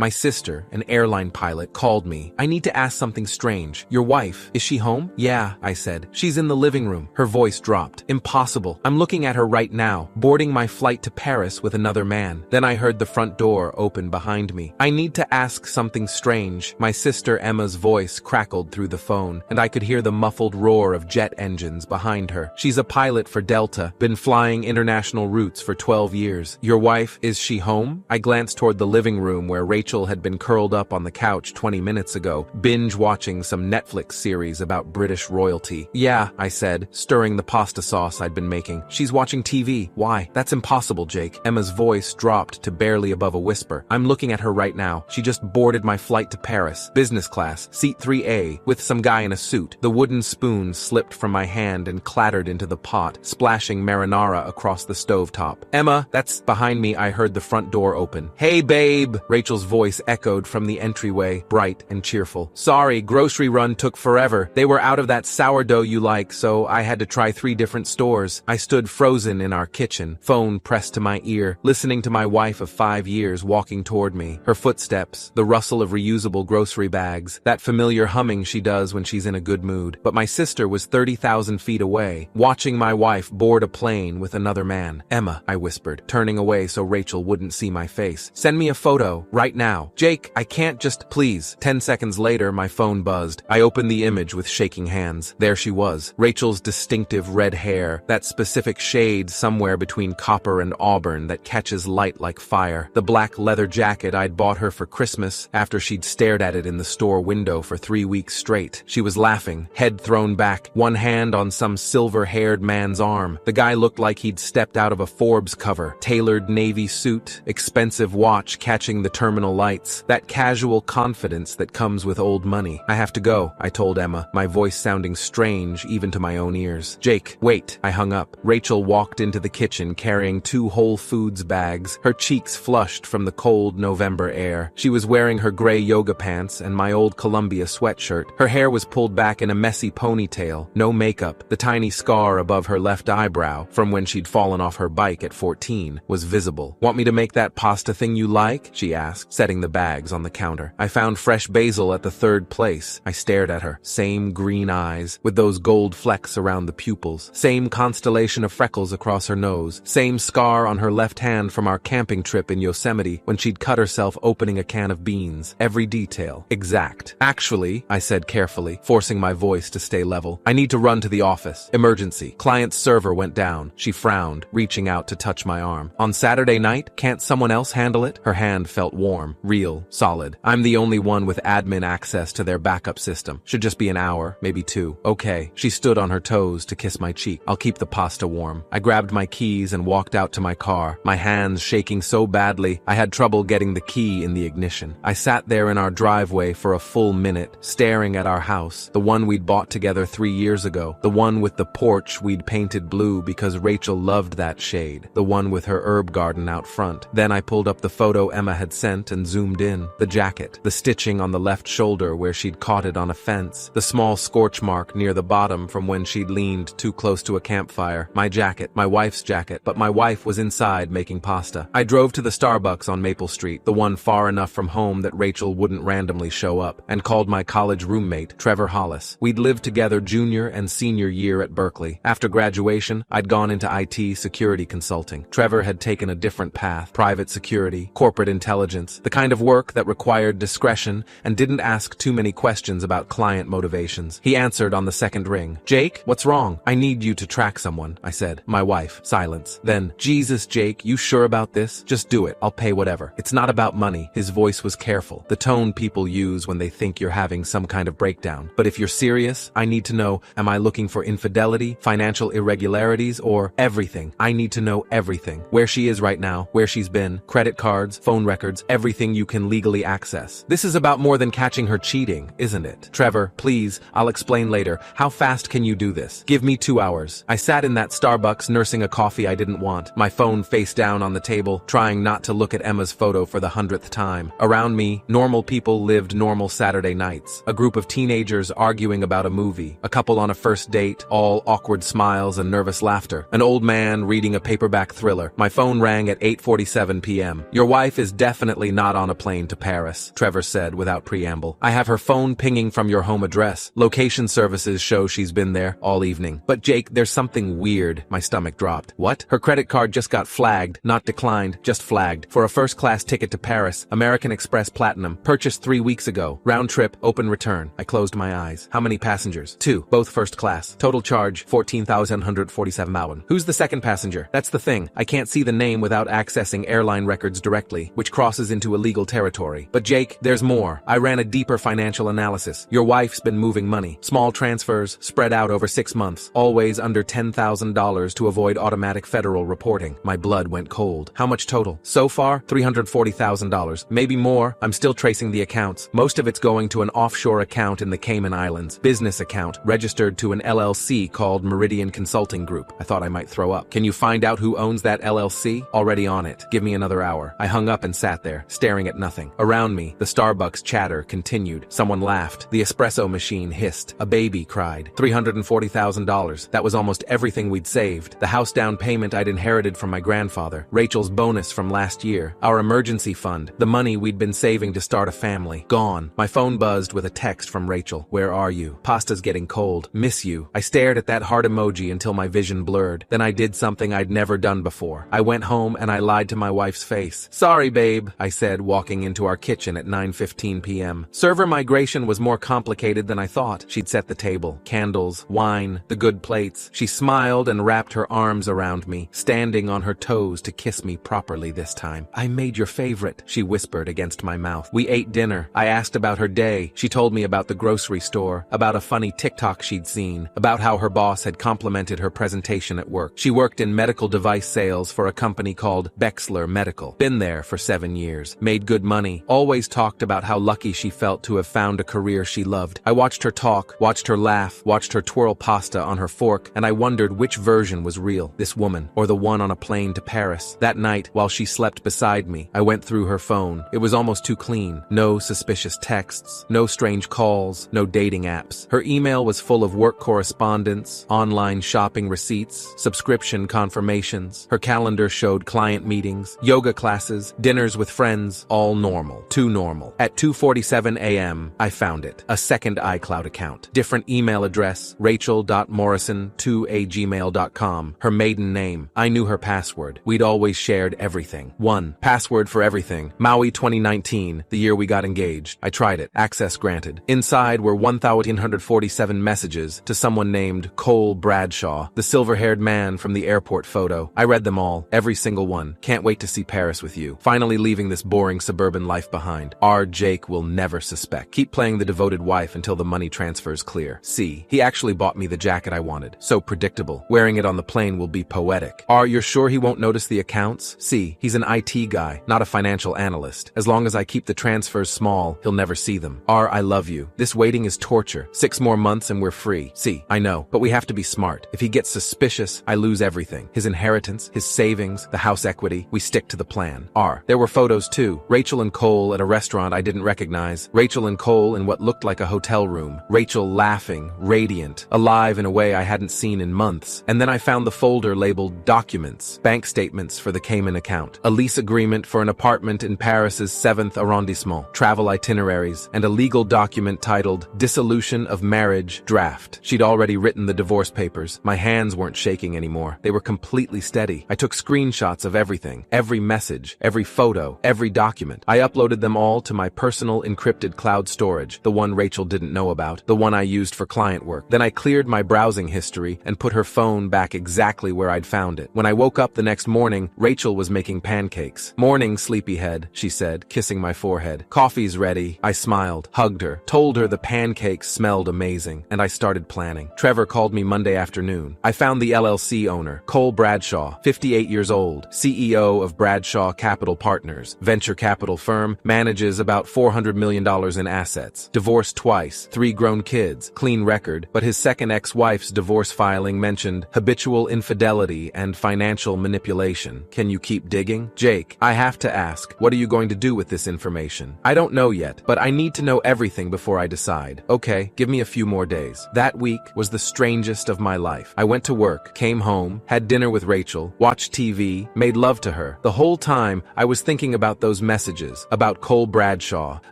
My sister, an airline pilot, called me. I need to ask something strange. Your wife, is she home? Yeah, I said. She's in the living room. Her voice dropped. Impossible. I'm looking at her right now, boarding my flight to Paris with another man. Then I heard the front door open behind me. I need to ask something strange. My sister Emma's voice crackled through the phone, and I could hear the muffled roar of jet engines behind her. She's a pilot for Delta, been flying international routes for 12 years. Your wife, is she home? I glanced toward the living room where Rachel had been curled up on the couch 20 minutes ago, binge-watching some Netflix series about British royalty. Yeah, I said, stirring the pasta sauce I'd been making. She's watching TV. Why? That's impossible, Jake. Emma's voice dropped to barely above a whisper. I'm looking at her right now. She just boarded my flight to Paris, business class, seat 3A, with some guy in a suit. The wooden spoon slipped from my hand and clattered into the pot, splashing marinara across the stovetop. Emma, that's behind me. I heard the front door open. Hey, babe! Rachel's voice echoed from the entryway, bright and cheerful. Sorry, grocery run took forever. They were out of that sourdough you like, so I had to try 3 different stores. I stood frozen in our kitchen, phone pressed to my ear, listening to my wife of 5 years walking toward me. Her footsteps, the rustle of reusable grocery bags, that familiar humming she does when she's in a good mood. But my sister was 30,000 feet away, watching my wife board a plane with another man. Emma, I whispered, turning away so Rachel wouldn't see my face. Send me a photo, right now. Jake, I can't just, please. 10 seconds later, my phone buzzed. I opened the image with shaking hands. There she was, Rachel's distinctive red hair, that specific shade somewhere between copper and auburn that catches light like fire. The black leather jacket I'd bought her for Christmas after she'd stared at it in the store window for 3 weeks straight. She was laughing, head thrown back, one hand on some silver-haired man's arm. The guy looked like he'd stepped out of a Forbes cover. Tailored navy suit, expensive watch catching the terminal lights, that casual confidence that comes with old money. I have to go, I told Emma, my voice sounding strange even to my own ears. Jake, wait. I hung up. Rachel walked into the kitchen carrying 2 Whole Foods bags, her cheeks flushed from the cold November air. She was wearing her gray yoga pants and my old Columbia sweatshirt. Her hair was pulled back in a messy ponytail, no makeup. The tiny scar above her left eyebrow, from when she'd fallen off her bike at 14, was visible. Want me to make that pasta thing you like? She asked, setting the bags on the counter. I found fresh basil at the 3rd place. I stared at her. Same green eyes, with those gold flecks around the pupils. Same constellation of freckles across her nose. Same scar on her left hand from our camping trip in Yosemite when she'd cut herself opening a can of beans. Every detail. Exact. Actually, I said carefully, forcing my voice to stay level, I need to run to the office. Emergency. Client's server went down. She frowned, reaching out to touch my arm. On Saturday night, can't someone else handle it? Her hand felt warm, real, solid. I'm the only one with admin access to their backup system. Should just be an hour, maybe 2. Okay. She stood on her toes to kiss my cheek. I'll keep the pasta warm. I grabbed my keys and walked out to my car, my hands shaking so badly I had trouble getting the key in the ignition. I sat there in our driveway for a full minute, staring at our house, the one we'd bought together 3 years ago, the one with the porch we'd painted blue because Rachel loved that shade, the one with her herb garden out front. Then I pulled up the photo Emma had sent and zoomed in. The jacket, the stitching on the left shoulder where she'd caught it on a fence, the small scorch mark near the bottom from when she'd leaned too close to a campfire. My jacket, my wife's jacket, but my wife was inside making pasta. I drove to the Starbucks on Maple Street, the one far enough from home that Rachel wouldn't randomly show up, and called my college roommate, Trevor Hollis. We'd lived together junior and senior year at Berkeley. After graduation, I'd gone into IT security consulting. Trevor had taken a different path, private security, corporate intelligence, the kind of work that required discretion and didn't ask too many questions about client motivations. He answered on the second ring. Jake, what's wrong? I need you to track someone, I said. My wife. Silence. Then, Jesus, Jake, you sure about this? Just do it. I'll pay whatever. It's not about money. His voice was careful, the tone people use when they think you're having some kind of breakdown. But if you're serious, I need to know, am I looking for infidelity, financial irregularities, or everything? I need to know everything. Where she is right now, where she's been, credit cards, phone records, everything you can legally access. This is about more than catching her cheating, isn't it? Trevor, please, I'll explain later. How fast can you do this? Give me 2 hours. I sat in that Starbucks nursing a coffee I didn't want, my phone face down on the table, trying not to look at Emma's photo for the 100th time. Around me, normal people lived normal Saturday nights. A group of teenagers arguing about a movie, a couple on a first date, all awkward smiles and nervous laughter, an old man reading a paperback thriller. My phone rang at 8:47 p.m. Your wife is definitely not not on a plane to Paris, Trevor said without preamble. I have her phone pinging from your home address. Location services show she's been there all evening. But Jake, there's something weird. My stomach dropped. What? Her credit card just got flagged, not declined, just flagged. For a first-class ticket to Paris, American Express Platinum, purchased 3 weeks ago. Round trip, open return. I closed my eyes. How many passengers? 2, both first class. Total charge, 14,147. Who's the second passenger? That's the thing. I can't see the name without accessing airline records directly, which crosses into illegal territory. But Jake, there's more. I ran a deeper financial analysis. Your wife's been moving money. Small transfers, spread out over 6 months. Always under $10,000 to avoid automatic federal reporting. My blood went cold. How much total? So far, $340,000. Maybe more. I'm still tracing the accounts. Most of it's going to an offshore account in the Cayman Islands. Business account, registered to an LLC called Meridian Consulting Group. I thought I might throw up. Can you find out who owns that LLC? Already on it. Give me another hour. I hung up and sat there, staring at nothing. Around me, the Starbucks chatter continued. Someone laughed. The espresso machine hissed. A baby cried. $340,000. That was almost everything we'd saved. The house down payment I'd inherited from my grandfather. Rachel's bonus from last year. Our emergency fund. The money we'd been saving to start a family. Gone. My phone buzzed with a text from Rachel. Where are you? Pasta's getting cold. Miss you. I stared at that heart emoji until my vision blurred. Then I did something I'd never done before. I went home and I lied to my wife's face. Sorry, babe, I said, walking into our kitchen at 9:15 p.m. Server migration was more complicated than I thought. She'd set the table. Candles, wine, the good plates. She smiled and wrapped her arms around me, standing on her toes to kiss me properly this time. I made your favorite, she whispered against my mouth. We ate dinner. I asked about her day. She told me about the grocery store, about a funny TikTok she'd seen, about how her boss had complimented her presentation at work. She worked in medical device sales for a company called Bexler Medical. Been there for 7 years. Made good money. Always talked about how lucky she felt to have found a career she loved. I watched her talk, watched her laugh, watched her twirl pasta on her fork, and I wondered which version was real, this woman, or the one on a plane to Paris. That night, while she slept beside me, I went through her phone. It was almost too clean. No suspicious texts, no strange calls, no dating apps. Her email was full of work correspondence, online shopping receipts, subscription confirmations. Her calendar showed client meetings, yoga classes, dinners with friends, all normal. Too normal. At 2:47 a.m., I found it. A second iCloud account. Different email address, rachel.morrison2@gmail.com. Her maiden name. I knew her password. We'd always shared everything. 1. Password for everything. Maui 2019, the year we got engaged. I tried it. Access granted. Inside were 1,147 messages to someone named Cole Bradshaw, the silver-haired man from the airport photo. I read them all, every single one. Can't wait to see Paris with you. Finally leaving this boring suburban life behind. R. Jake will never suspect. Keep playing the devoted wife until the money transfers clear. C. He actually bought me the jacket I wanted. So predictable. Wearing it on the plane will be poetic. R. You're sure he won't notice the accounts? C. He's an IT guy, not a financial analyst. As long as I keep the transfers small, he'll never see them. R. I love you. This waiting is torture. 6 more months and we're free. C. I know, but we have to be smart. If he gets suspicious, I lose everything. His inheritance, his savings, the house equity. We stick to the plan. R. There were photos too. Rachel and Cole at a restaurant I didn't recognize. Rachel and Cole in what looked like a hotel room. Rachel laughing, radiant, alive in a way I hadn't seen in months. And then I found the folder labeled Documents, bank statements for the Cayman account, a lease agreement for an apartment in Paris's 7th arrondissement, travel itineraries, and a legal document titled Dissolution of Marriage Draft. She'd already written the divorce papers. My hands weren't shaking anymore. They were completely steady. I took screenshots of everything, every message, every photo, every document. I uploaded them all to my personal encrypted cloud storage, the one Rachel didn't know about, the one I used for client work. Then I cleared my browsing history and put her phone back exactly where I'd found it. When I woke up the next morning, Rachel was making pancakes. Morning, sleepyhead, she said, kissing my forehead. Coffee's ready. I smiled, hugged her, told her the pancakes smelled amazing, and I started planning. Trevor called me Monday afternoon. I found the LLC owner, Cole Bradshaw, 58 years old, CEO of Bradshaw Capital Partners, venture capital firm, manages about $400 million in assets. Divorced twice, 3 grown kids, clean record, but his second ex-wife's divorce filing mentioned habitual infidelity and financial manipulation. Can you keep digging? Jake, I have to ask, what are you going to do with this information? I don't know yet, but I need to know everything before I decide. Okay, give me a few more days. That week was the strangest of my life. I went to work, came home, had dinner with Rachel, watched TV, made love to her. The whole time, I was thinking about those those messages, about Cole Bradshaw,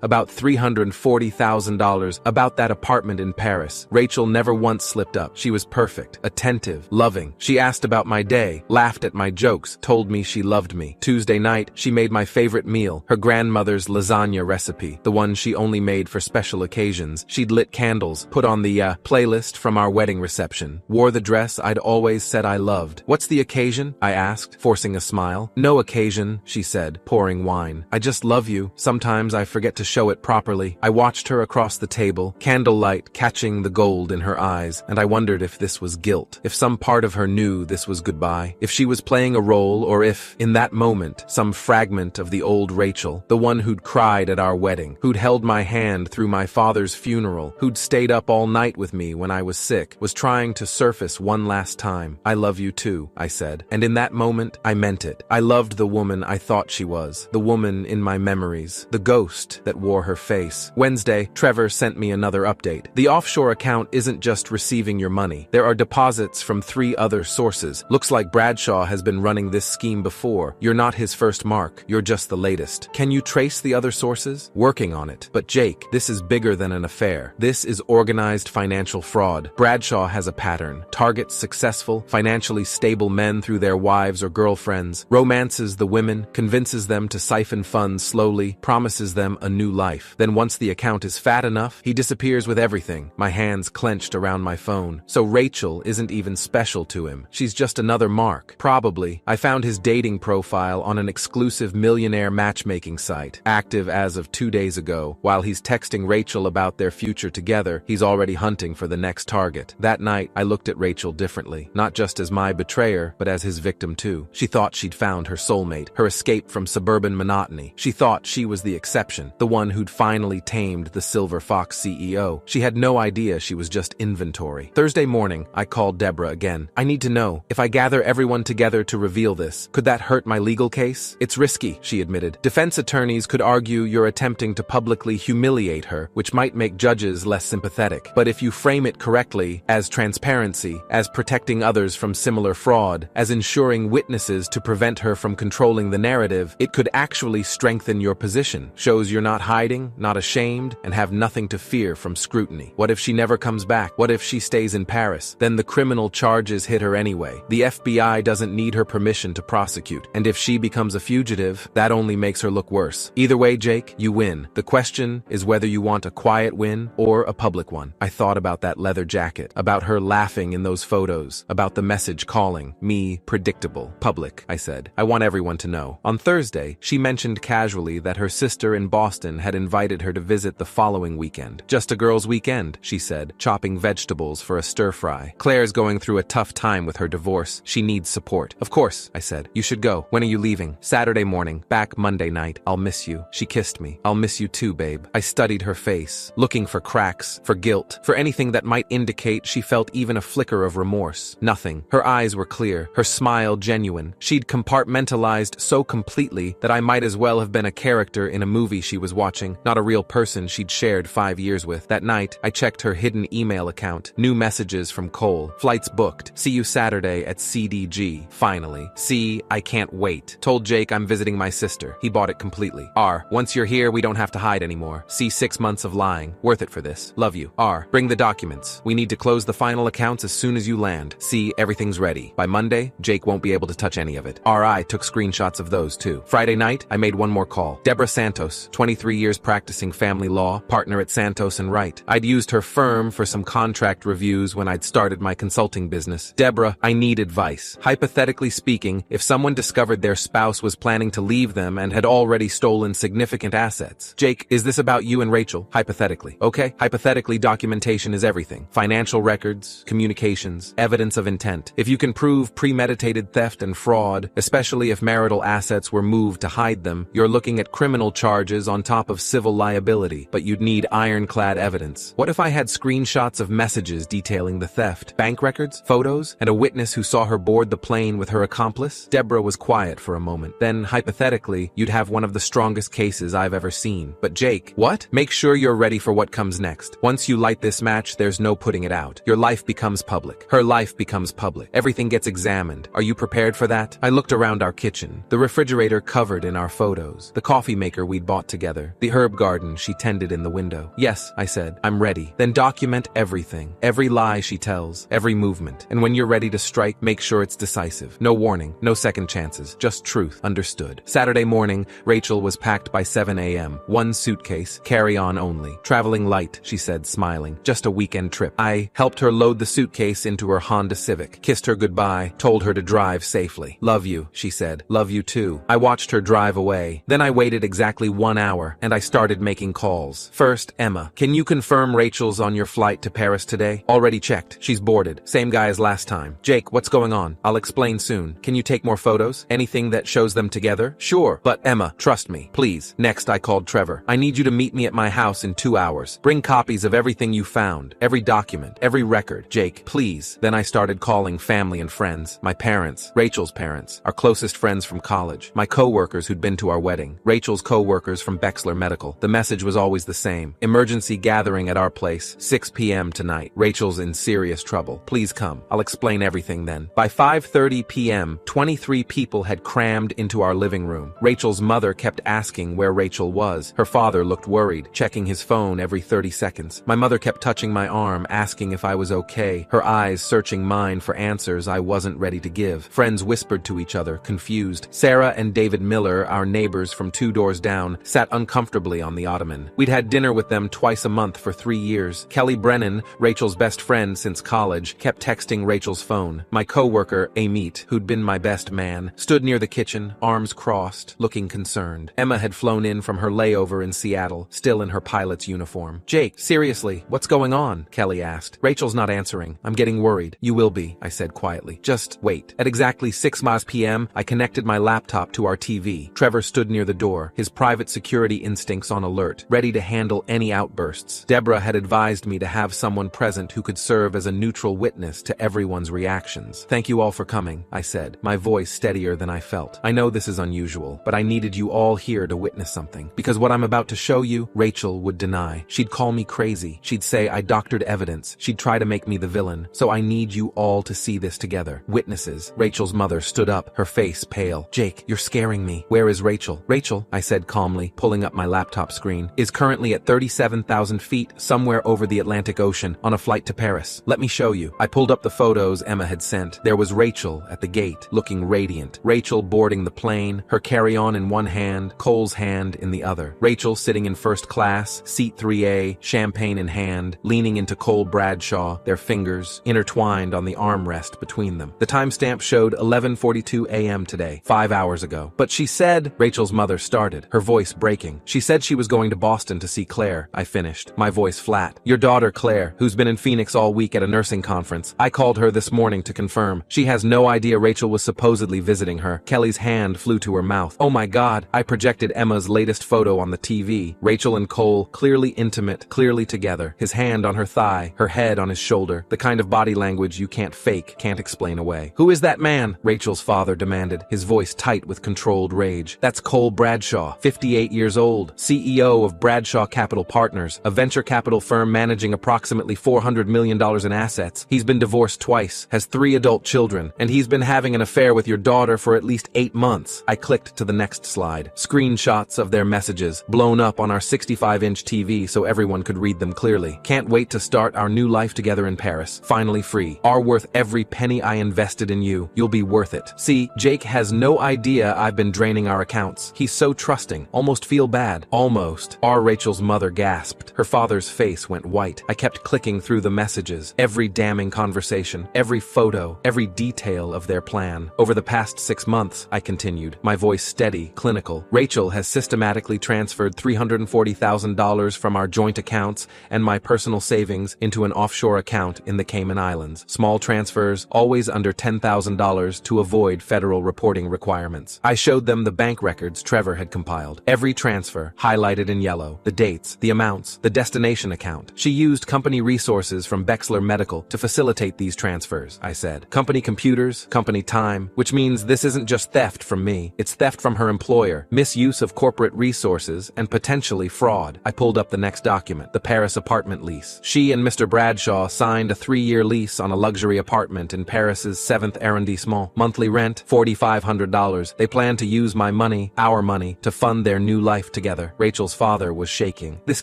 about $340,000, about that apartment in Paris. Rachel never once slipped up. She was perfect, attentive, loving. She asked about my day, laughed at my jokes, told me she loved me. Tuesday night, she made my favorite meal, her grandmother's lasagna recipe, the one she only made for special occasions. She'd lit candles, put on the playlist from our wedding reception, wore the dress I'd always said I loved. "What's the occasion?" I asked, forcing a smile. "No occasion," she said, pouring wine. "I just love you. Sometimes I forget to show it properly." I watched her across the table, candlelight catching the gold in her eyes, and I wondered if this was guilt, if some part of her knew this was goodbye, if she was playing a role, or if, in that moment, some fragment of the old Rachel, the one who'd cried at our wedding, who'd held my hand through my father's funeral, who'd stayed up all night with me when I was sick, was trying to surface one last time. "I love you too," I said. And in that moment, I meant it. I loved the woman I thought she was, the woman in my memories, the ghost that wore her face. Wednesday, Trevor sent me another update. The offshore account isn't just receiving your money. There are deposits from 3 other sources. Looks like Bradshaw has been running this scheme before. You're not his first mark. You're just the latest. Can you trace the other sources? Working on it. But Jake, this is bigger than an affair. This is organized financial fraud. Bradshaw has a pattern. Targets successful, financially stable men through their wives or girlfriends, romances the women, convinces them to siphon funds slowly, promises them a new life. Then once the account is fat enough, he disappears with everything. My hands clenched around my phone. So Rachel isn't even special to him. She's just another mark. Probably. I found his dating profile on an exclusive millionaire matchmaking site, active as of 2 days ago. While he's texting Rachel about their future together, he's already hunting for the next target. That night, I looked at Rachel differently, not just as my betrayer, but as his victim too. She thought she'd found her soulmate, her escape from suburban monotony. She thought she was the exception, the one who'd finally tamed the Silver Fox CEO. She had no idea she was just inventory. Thursday morning, I called Deborah again. "I need to know, if I gather everyone together to reveal this, could that hurt my legal case?" "It's risky," she admitted. "Defense attorneys could argue you're attempting to publicly humiliate her, which might make judges less sympathetic. But if you frame it correctly, as transparency, as protecting others from similar fraud, as ensuring witnesses to prevent her from controlling the narrative, it could actually strengthen your position. Shows you're not hiding, not ashamed, and have nothing to fear from scrutiny. What if she never comes back? What if she stays in Paris? Then the criminal charges hit her anyway. The FBI doesn't need her permission to prosecute. And if she becomes a fugitive, that only makes her look worse. Either way, Jake, you win. The question is whether you want a quiet win or a public one." I thought about that leather jacket, about her laughing in those photos, about the message calling me predictable. "Public," I said. "I want everyone to know." On Thursday, she mentioned casually that her sister in Boston had invited her to visit the following weekend. "Just a girl's weekend," she said, chopping vegetables for a stir-fry. "Claire's going through a tough time with her divorce. She needs support." "Of course," I said. "You should go. When are you leaving?" "Saturday morning. Back Monday night. I'll miss you." She kissed me. "I'll miss you too, babe." I studied her face, looking for cracks, for guilt, for anything that might indicate she felt even a flicker of remorse. Nothing. Her eyes were clear, her smile genuine. She'd compartmentalized so completely that I might as well have been a character in a movie she was watching, not a real person she'd shared 5 years with. That night, I checked her hidden email account. New messages from Cole. "Flights booked. See you Saturday at CDG. Finally. C, I can't wait. Told Jake I'm visiting my sister. He bought it completely. R, once you're here, we don't have to hide anymore. C, 6 months of lying. Worth it for this. Love you. R, bring the documents. We need to close the final accounts as soon as you land. C, everything's ready. By Monday, Jake won't be able to touch any of it." RI took screenshots of those too. Friday night, I made one more call. Deborah Santos, 23 years practicing family law, partner at Santos and Wright. I'd used her firm for some contract reviews when I'd started my consulting business. "Deborah, I need advice. Hypothetically speaking, if someone discovered their spouse was planning to leave them and had already stolen significant assets. Jake, is this about you and Rachel? Hypothetically. Okay? Hypothetically, documentation is everything. Financial records, communications, evidence of intent. If you can prove premeditated theft and fraud, especially if marital assets were moved to hide them, you're looking at criminal charges on top of civil liability, but you'd need ironclad evidence. What if I had screenshots of messages detailing the theft, bank records, photos, and a witness who saw her board the plane with her accomplice?" Deborah was quiet for a moment. "Then, hypothetically, you'd have one of the strongest cases I've ever seen. But Jake, what? Make sure you're ready for what comes next. Once you light this match, there's no putting it out. Your life becomes public. Her life becomes public. Everything gets examined. Are you prepared for that?" I looked around our kitchen, the refrigerator covered in our photos, the coffee maker we'd bought together, the herb garden she tended in the window. Yes, I said, I'm ready. Then document everything, every lie she tells, every movement. And when you're ready to strike, make sure it's decisive. No warning, no second chances, just truth. Understood. Saturday morning, Rachel was packed by 7 a.m. One suitcase, carry-on only. Traveling light, she said, smiling. Just a weekend trip. I helped her load the suitcase into her Honda Civic, kissed her goodbye, told her to drive safely. Love you, she said. Love you too. I watched her drive away. Then I waited exactly 1 hour, and I started making calls. First, Emma. Can you confirm Rachel's on your flight to Paris today? Already checked. She's boarded. Same guy as last time. Jake, what's going on? I'll explain soon. Can you take more photos? Anything that shows them together? Sure. But Emma, trust me, please. Next, I called Trevor. I need you to meet me at my house in 2 hours. Bring copies of everything you found, every document, every record. Jake, please. Then I started calling family and friends. My parents, Rachel's parents, our closest friends from college, my co-workers who'd been to our wedding, Rachel's co-workers from Bexler Medical. The message was always the same. Emergency gathering at our place, 6 p.m. tonight. Rachel's in serious trouble. Please come. I'll explain everything then. By 5:30 p.m., 23 people had crammed into our living room. Rachel's mother kept asking where Rachel was. Her father looked worried, checking his phone every 30 seconds. My mother kept touching my arm, asking if I was okay, her eyes searching mine for answers I wasn't ready to give. Friends whispered to each other, confused. Sarah and David Miller, our neighbors from 2 doors down, sat uncomfortably on the ottoman. We'd had dinner with them twice a month for 3 years. Kelly Brennan, Rachel's best friend since college, kept texting Rachel's phone. My co-worker, Amit, who'd been my best man, stood near the kitchen, arms crossed, looking concerned. Emma had flown in from her layover in Seattle, still in her pilot's uniform. Jake, seriously, what's going on? Kelly asked. Rachel's not answering. I'm getting worried. You will be, I said quietly. Just wait. At exactly 6 p.m., I connected my laptop to our TV. Trevor stood near the door, his private security instincts on alert, ready to handle any outbursts. Deborah had advised me to have someone present who could serve as a neutral witness to everyone's reactions. Thank you all for coming, I said, my voice steadier than I felt. I know this is unusual, but I needed you all here to witness something. Because what I'm about to show you, Rachel would deny. She'd call me crazy. She'd say I doctored evidence. She'd try to make me the villain. So I need you all to see this together. Witnesses. Rachel's mother stood up, her face pale. Jake, you're scaring me. Where is Rachel? Rachel, I said calmly, pulling up my laptop screen, is currently at 37,000 feet, somewhere over the Atlantic Ocean, on a flight to Paris. Let me show you. I pulled up the photos Emma had sent. There was Rachel at the gate, looking radiant. Rachel boarding the plane, her carry-on in one hand, Cole's hand in the other. Rachel sitting in first class, seat 3A, champagne in hand, leaning into Cole Bradshaw, their fingers intertwined on the armrest between them. The timestamp showed 11:42 a.m. today, 5 hours ago. But she said, Rachel's mother started, her voice breaking. She said she was going to Boston to see Claire. I finished, my voice flat. Your daughter, Claire, who's been in Phoenix all week at a nursing conference. I called her this morning to confirm. She has no idea Rachel was supposedly visiting her. Kelly's hand flew to her mouth. Oh my God, I projected Emma's latest photo on the TV. Rachel and Cole, clearly intimate, clearly together. His hand on her thigh, her head on his shoulder. The kind of body language you can't fake, can't explain away. Who is that man? Rachel's father demanded, his voice tight with controlled rage. That's Cole Bradshaw, 58 years old, CEO of Bradshaw Capital Partners, a venture capital firm managing approximately $400 million in assets. He's been divorced twice, has 3 adult children, and he's been having an affair with your daughter for at least 8 months. I clicked to the next slide. Screenshots of their messages, blown up on our 65-inch TV so everyone could read them clearly. Can't wait to start our new life together in Paris. Finally free. Are worth every penny I invested in you. You'll be worth it. See, Jake has no idea I've been draining our accounts. He's so trusting. Almost feel bad. Almost. Our Rachel's mother gasped. Her father's face went white. I kept clicking through the messages. Every damning conversation. Every photo. Every detail of their plan. Over the past 6 months, I continued, my voice steady, clinical. Rachel has systematically transferred $340,000 from our joint accounts and my personal savings into an offshore account in the Cayman Islands. Small transfers, always under $10,000 to avoid federal reporting requirements. I showed them the bank records Trevor had compiled. Every transfer, highlighted in yellow. The dates, the amounts, the destination account. She used company resources from Bexler Medical to facilitate these transfers, I said. Company computers, company time, which means this isn't just theft from me. It's theft from her employer, misuse of corporate resources, and potentially fraud. I pulled up the next document, the Paris apartment lease. She and Mr. Bradshaw signed a 3-year lease on a luxury apartment in Paris's 7th arrondissement. Monthly rent, $4,500. They plan to use my money, our money, to fund their new life together. Rachel's father was shaking. This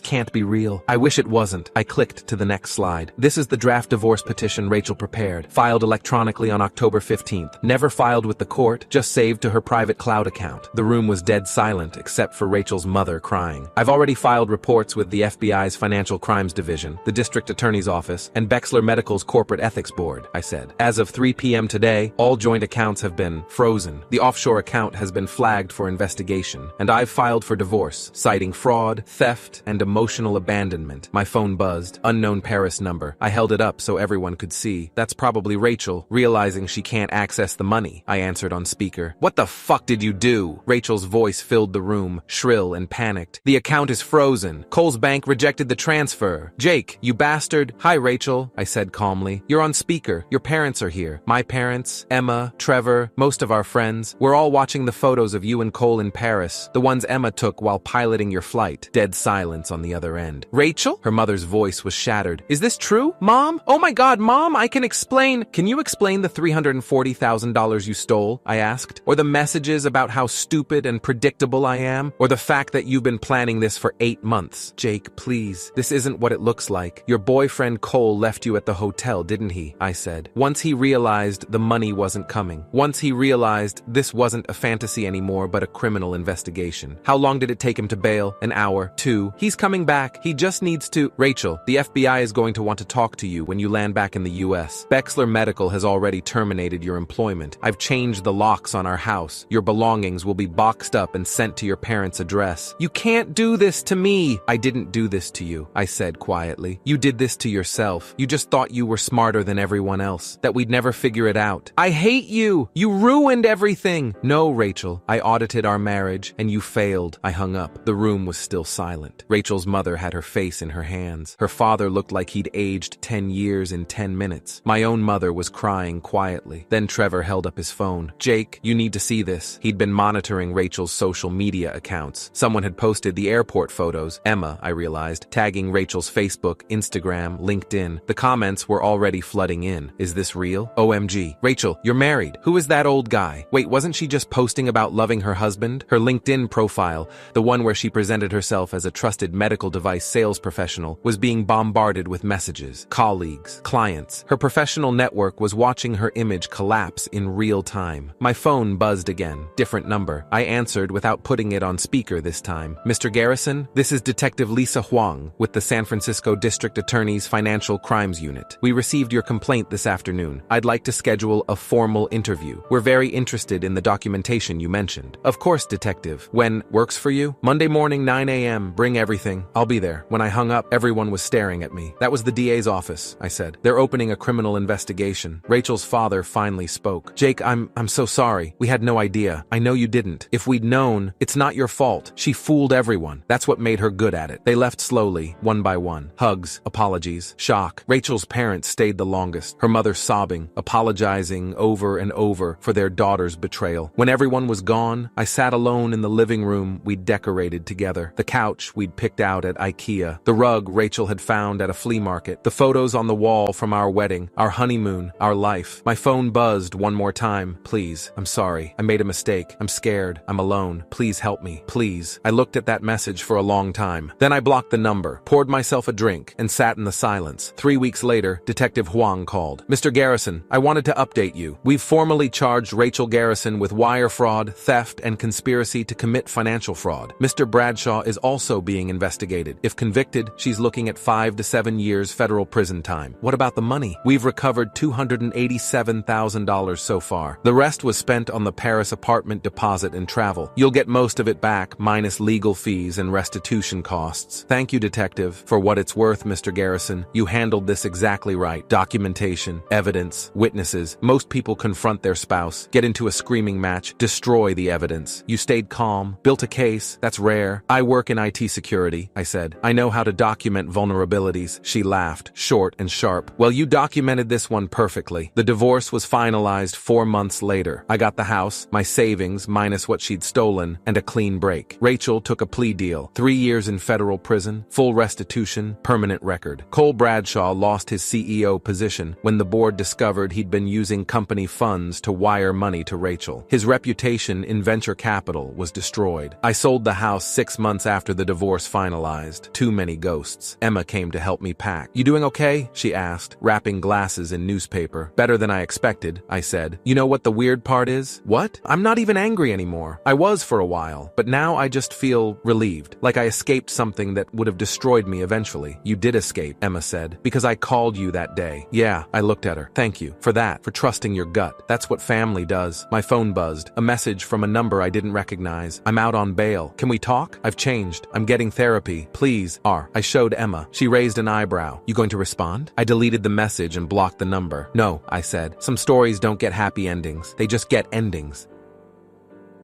can't be real. I wish it wasn't. I clicked to the next slide. This is the draft divorce petition Rachel prepared, filed electronically on October 15th. Never filed with the court, just saved to her private cloud account. The room was dead silent except for Rachel's mother crying. I've already filed reports with the FBI's Financial Crimes Division, the District Attorney's Office, and Bexler Medical's Corporate Ethics Board, I said. As of 3 p.m. today, all joint accounts have been frozen. The offshore account has been flagged for investigation, and I've filed for divorce, citing fraud, theft, and emotional abandonment. My phone buzzed. Unknown Paris number. I held it up so everyone could see. That's probably Rachel, realizing she can't access the money. I answered on speaker. What the fuck did you do? Rachel's voice filled the room, shrill and panicked. The account is frozen. Cole's bank rejected the transfer. Jake, you bastard. Hi, Rachel, I said calmly. You're on speaker. Your parents are here. My parents, Emma, Trevor, most of our friends. We're all watching the photos of you and Cole in Paris, the ones Emma took while piloting your flight. Dead silence on the other end. Rachel? Her mother's voice was shattered. Is this true? Mom? Oh my God, Mom, I can explain. Can you explain the $340,000 you stole? I asked. Or the messages about how stupid and predictable I am? Or the fact that you've been planning this for 8 months? Jake, please. This isn't what it looks like. Your boyfriend Cole left you at the hotel, didn't he? I said. Once he realized the money wasn't coming. Once he realized this wasn't a fantasy anymore but a criminal investigation. How long did it take him to bail? An hour? 2? He's coming back. He just needs to— Rachel, the FBI is going to want to talk to you when you land back in the US. Bexler Medical has already terminated your employment. I've changed the locks on our house. Your belongings will be boxed up and sent to your parents' address. You can't do this to me. I didn't do this to you, I said quietly. You did this to yourself. You just thought you were smarter than everyone else, that we'd never figure it out. I hate you. You ruined everything. No, Rachel. I audited our marriage, and you failed. I hung up. The room was still silent. Rachel's mother had her face in her hands. Her father looked like he'd aged 10 years in 10 minutes. My own mother was crying quietly. Then Trevor held up his phone. Jake, you need to see this. He'd been monitoring Rachel's social media accounts. Someone had posted the airport photos, Emma, I realized, tagging Rachel's Facebook, Instagram, LinkedIn. The comments were already flooding in. Is this real? OMG. Rachel, you're married. Who is that old guy? Wait, wasn't she just posting about loving her husband? Her LinkedIn profile, the one where she presented herself as a trusted medical device sales professional, was being bombarded with messages. Colleagues, clients. Her professional network was watching her image collapse in real time. My phone buzzed again. Different number. I answered without putting it on speaker this time. Mr. Garrison, this is Detective Lisa Huang with the San Francisco District Attorney's Financial Crimes Unit. We received your complaint this afternoon. I'd like to schedule a formal interview. We're very interested in the documentation you mentioned. Of course, Detective. When works for you? Monday morning, 9 a.m. Bring everything. I'll be there. When I hung up, everyone was staring at me. That was the DA's office, I said. They're opening a criminal investigation. Rachel's father finally spoke. Jake, I'm so sorry. We had no idea. I know you didn't. If we'd known, it's not your fault. She fooled everyone. That's what made her good at it. They left slowly, one by one. Hugs, apologies, shock. Rachel's parents stayed the longest, her mother sobbing, apologizing over and over for their daughter's betrayal. When everyone was gone, I sat alone in the living room we'd decorated together. The couch we'd picked out at IKEA. The rug Rachel had found at a flea market. The photos on the wall from our wedding, our honeymoon, our life. My phone buzzed one more time. Please, I'm sorry. I made a mistake. I'm scared. I'm alone. Please help me. Please. I looked at that message for a long time. Then I blocked the number, poured myself a drink, and sat in the silence. 3 weeks later, Detective Huang called. Mr. Garrison, I wanted to update you. We've formally charged Rachel Garrison with wire fraud, theft, and conspiracy to commit financial fraud. Mr. Bradshaw is also being investigated. If convicted, she's looking at 5 to 7 years federal prison time. What about the money? We've recovered $287,000 so far. The rest was spent on the Paris apartment deposit and travel. You'll get most of it back, minus legal fees and restitution costs. Thank you, Detective. For what it's worth, Mr. Garrison, you handled this exactly right. Documentation, evidence, witnesses. Most people confront their spouse, get into a screaming match, destroy the evidence. You stayed calm, built a case. That's rare. I work in IT security, I said. I know how to document vulnerabilities. She laughed, short and sharp. Well, you documented this one perfectly. The divorce was finalized 4 months later. I got the house, my savings minus what she'd stolen, and a clean break. Rachel took a plea deal. 3 years in federal prison, full restitution, permanent record. Cole Bradshaw lost his CEO position when the board discovered he'd been using company funds to wire money to Rachel. His reputation venture capital was destroyed. I sold the house 6 months after the divorce finalized. Too many ghosts. Emma came to help me pack. You doing okay? She asked, wrapping glasses in newspaper. Better than I expected, I said. You know what the weird part is? What? I'm not even angry anymore. I was for a while, but now I just feel relieved, like I escaped something that would have destroyed me eventually. You did escape, Emma said, because I called you that day. Yeah, I looked at her. Thank you for that, for trusting your gut. That's what family does. My phone buzzed. A message from a number I didn't recognize. I'm out on bail. Can we talk? I've changed. I'm getting therapy. Please. I showed Emma. She raised an eyebrow. You going to respond? I deleted the message and blocked the number. No, I said. Some stories don't get happy endings. They just get endings.